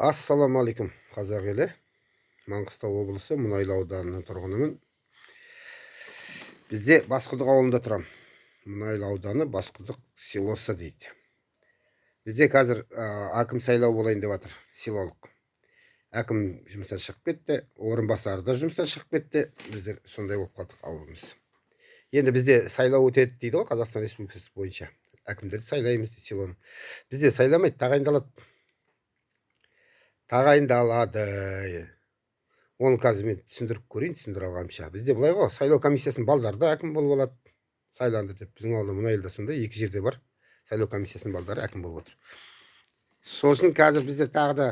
Ассалаумағалейкум, қазақ елі. Маңғыстау облысы Мұнайлы ауданының тұрғынымын. Бізде Басқұдық ауылында тұрам. Мұнайлы ауданы Басқұдық селосы дейді. Бізде қазір әкім сайлау болайын деп жатыр, селолық. Әкім жұмыстан шығып кетті, орынбасары да жұмыстан шығып кетті. Біздер сондай болып қалдық ауылымыз. Енді бізде сайлау өтеді дейді ғой, Қазақстан Республикасы бойынша. Әкімдерді сайлаймыз дейді селоны. Бізде сайламайды, тағайындалады. Оны қазір мен түсіндіріп көрейін, түсіндіре алғанымша. Бізде былай ғой, сайлау комиссиясының балдары да әкім болып алады, сайланды деп. Біздің ауылда Мұнайлыда сондай екі жерде бар. Сайлау комиссиясының балдары әкім болып отыр. Сосын қазір біздер тағы да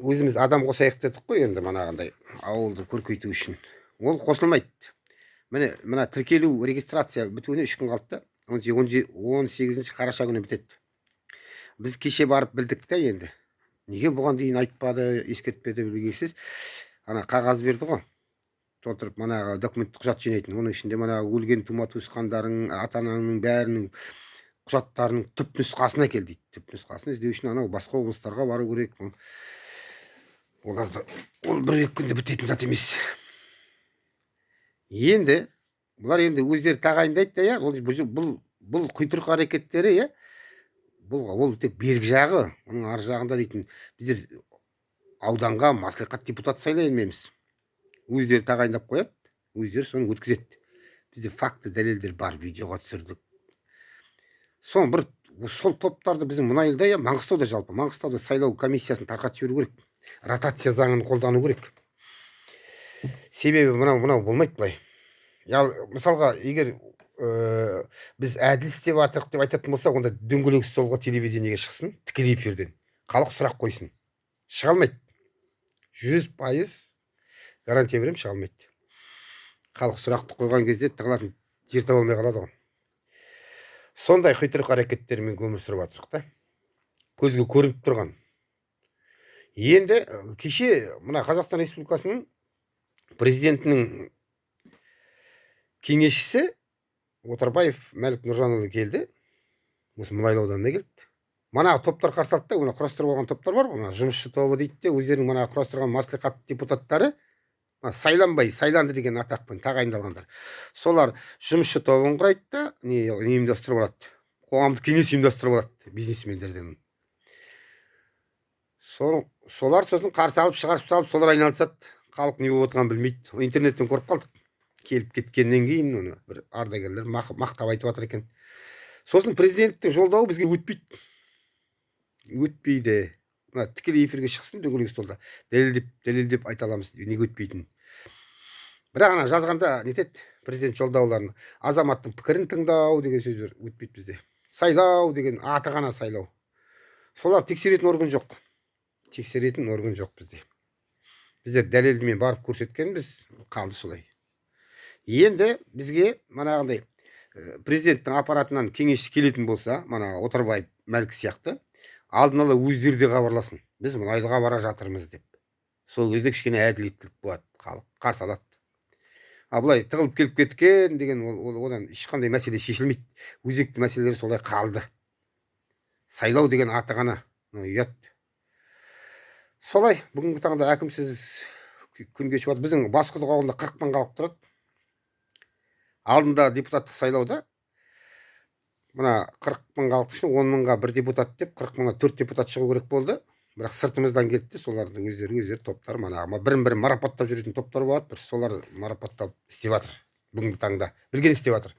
өзіміз адам қосайық дедік қой, енді манағындай ауылды көркейту үшін. Ол қосылмайды. Мына тіркелу, регистрация бітуіне 3 күн қалды да. 18 қараша күні бітеді. Біз кеше барып білдік та енді. Неге бұған дейін айтпады, ескертпеді белгісіз. Ана қағаз берді ғой, толтырып, манағы документ құжат жинайтын. Оның ішінде манағы өлген тума туысқандарың, ата-анаңның бәрінің құжаттарының түпнұсқасын әкел дейді. Түпнұсқасын іздеу үшін анау басқа облыстарға бару керек. Ол 1-2 күнде бітетін зат емес. Енді бұлар енді өздері тағайындайды да, бұл құйтырқы әрекеттері, ол тек бергі жағы, оның ар жағында дейтін, біздер ауданға маслихат депутат сайлай алмаймыз. Өздері тағайындап қояды, өздері соны өткізеді. Бізде факты, дәлелдер бар, видеоға түсірдік. Сол топтарды біздің Мұнайлыда, Маңғыстауда жалпы, Маңғыстауда сайлау комиссиясын тарқатып жіберу керек. Ротация заңын қолдану керек. Себебі мынау болмайды былай. Мысалға, егер біз әділ істеп жатырық деп айтатын болса, онда дөңгелек столға телевидениеге шықсын, тікелей эфирден. Халық сұрақ қойсын. Шыға алмайды. 100% гарантия берем, шыға алмайды. Халық сұрақты қойған кезде тығылатын жер таба алмай қалады ғой. Сондай құйтырқы әрекеттермен өмір сүріп жатырық та. Көзге көрініп тұрған. Енді кеше мына Қазақстан Республикасының президентінің кеңесшісі Отарбаев Мәлік Нұржанұлы келді. Осы Мұнайлы ауданына келді. Манағы топтар қарсы алды да, оны құрастырып алған топтар бар, оны жұмысшы тобы дейді де, өздерінің манағы құрастырған маслихат депутаттары сайланбай, сайланды деген атақпен тағайындалғандар. Солар жұмысшы тобын құрайды да, не ұйымдастырып алады. Қоғамдық кеңес ұйымдастырып алады бизнесмендерден. Солар сосын қарсы алып, шығарып салып, солар айналысады. Халық не болып отырғанын білмейді. Интернеттен көріп қалдық. Келіп кеткеннен кейін оны бір ардагерлер мақтап айтып жатыр екен. Сосын президенттің жолдауы бізге өтпейді. Тікелей эфирге шықсын, дөңгелек столда дәлелдеп айта аламыз, неге өтпейтінін. Бірақ ана жазғанда нетеді, президент жолдауларын азаматтың пікірін тыңдау деген сөздер өтпейді бізде. Сайлау деген аты ғана сайлау. Солар тексеретін орган жоқ. Бізде. Біздер дәлелдімен барып көрсеткенбіз, қалды солай. Енді бізге манағындай президенттің аппаратынан кеңесші келетін болса, мана Отарбаев Мәлік сияқты, алдын ала өздері де хабарласын. Біз Мұнайлыға бара жатырмыз деп. Сол кезде кішкене әділеттілік болады, халық қарсы алады. Былай тығылып келіп кеткен деген одан ешқандай мәселе шешілмейді. Өзекті мәселелер солай қалды. Сайлау деген аты ғана ұят. Солай бүгінгі таңда әкімсіз күн кешіп жатыр. Біздің Басқұдық ауылында 40 мың халық тұрады. Алдында депутаттық сайлауда мына 40 мың халық үшін 10 мыңға бір депутат деп 40 мыңға 4 депутат шығу керек болды. Бірақ сыртымыздан кетті, солардың өздері топтар манағы бірін-бірі марапаттап жүретін топтар болады, солар марапатталып істеп жатыр. Бүгінгі таңда білген істеп жатыр.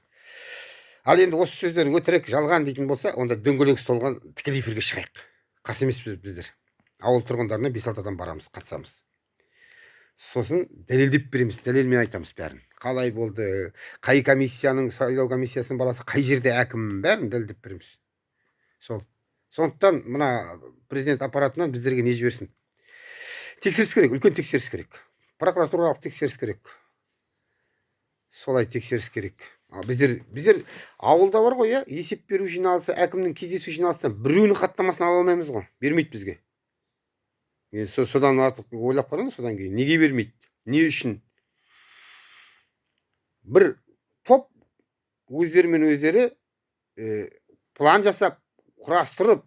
Ал енді осы сөздер өтірік, жалған дейтін болса, онда дөңгелек столға тікелей эфирге шығайық. Қарсы емеспіз біздер. Ауыл тұрғындарына 5-6 адам барамыз, қатысамыз. Сосын дәлелдеп береміз, дәлелмен айтамыз бәрін. Қалай болды, қай комиссияның, сайлау комиссиясының баласы қай жерде әкім, бәрін дәлелдеп береміз. Сондықтан мына президент аппаратынан біздерге не жіберсін? Тексеріс керек, үлкен тексеріс керек. Прокуратуралық тексеріс керек. Солай тексеріс керек. Біздер ауылда бар ғой, есеп беру жиналысы, әкімнің кездесу жиналысынан біреуінің хаттамасын ала алмаймыз ғой. Бермейді бізге. Содан артық ойлап қараңыз, содан кейін неге бермейді? Не үшін? Бір топ өздерімен өздері план жасап, құрастырып,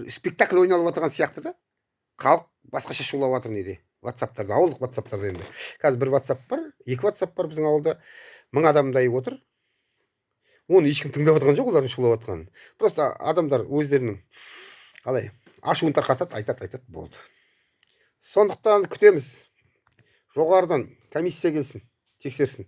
спектакль ойналып отырған сияқты да. халық басқаша шулап жатыр неде ватсаптарда, ауылдық ватсаптарда. Енді қазір бір ватсап бар, екі ватсап бар біздің ауылда, 1000 адамдай отыр. Оны ешкім тыңдап жатқан жоқ, олардың шулап жатқанын. Просто адамдар өздерінің қалай ашуын тарқатады, айтады, болды. Сондықтан күтеміз. Жоғарыдан комиссия келсін, тексерсін.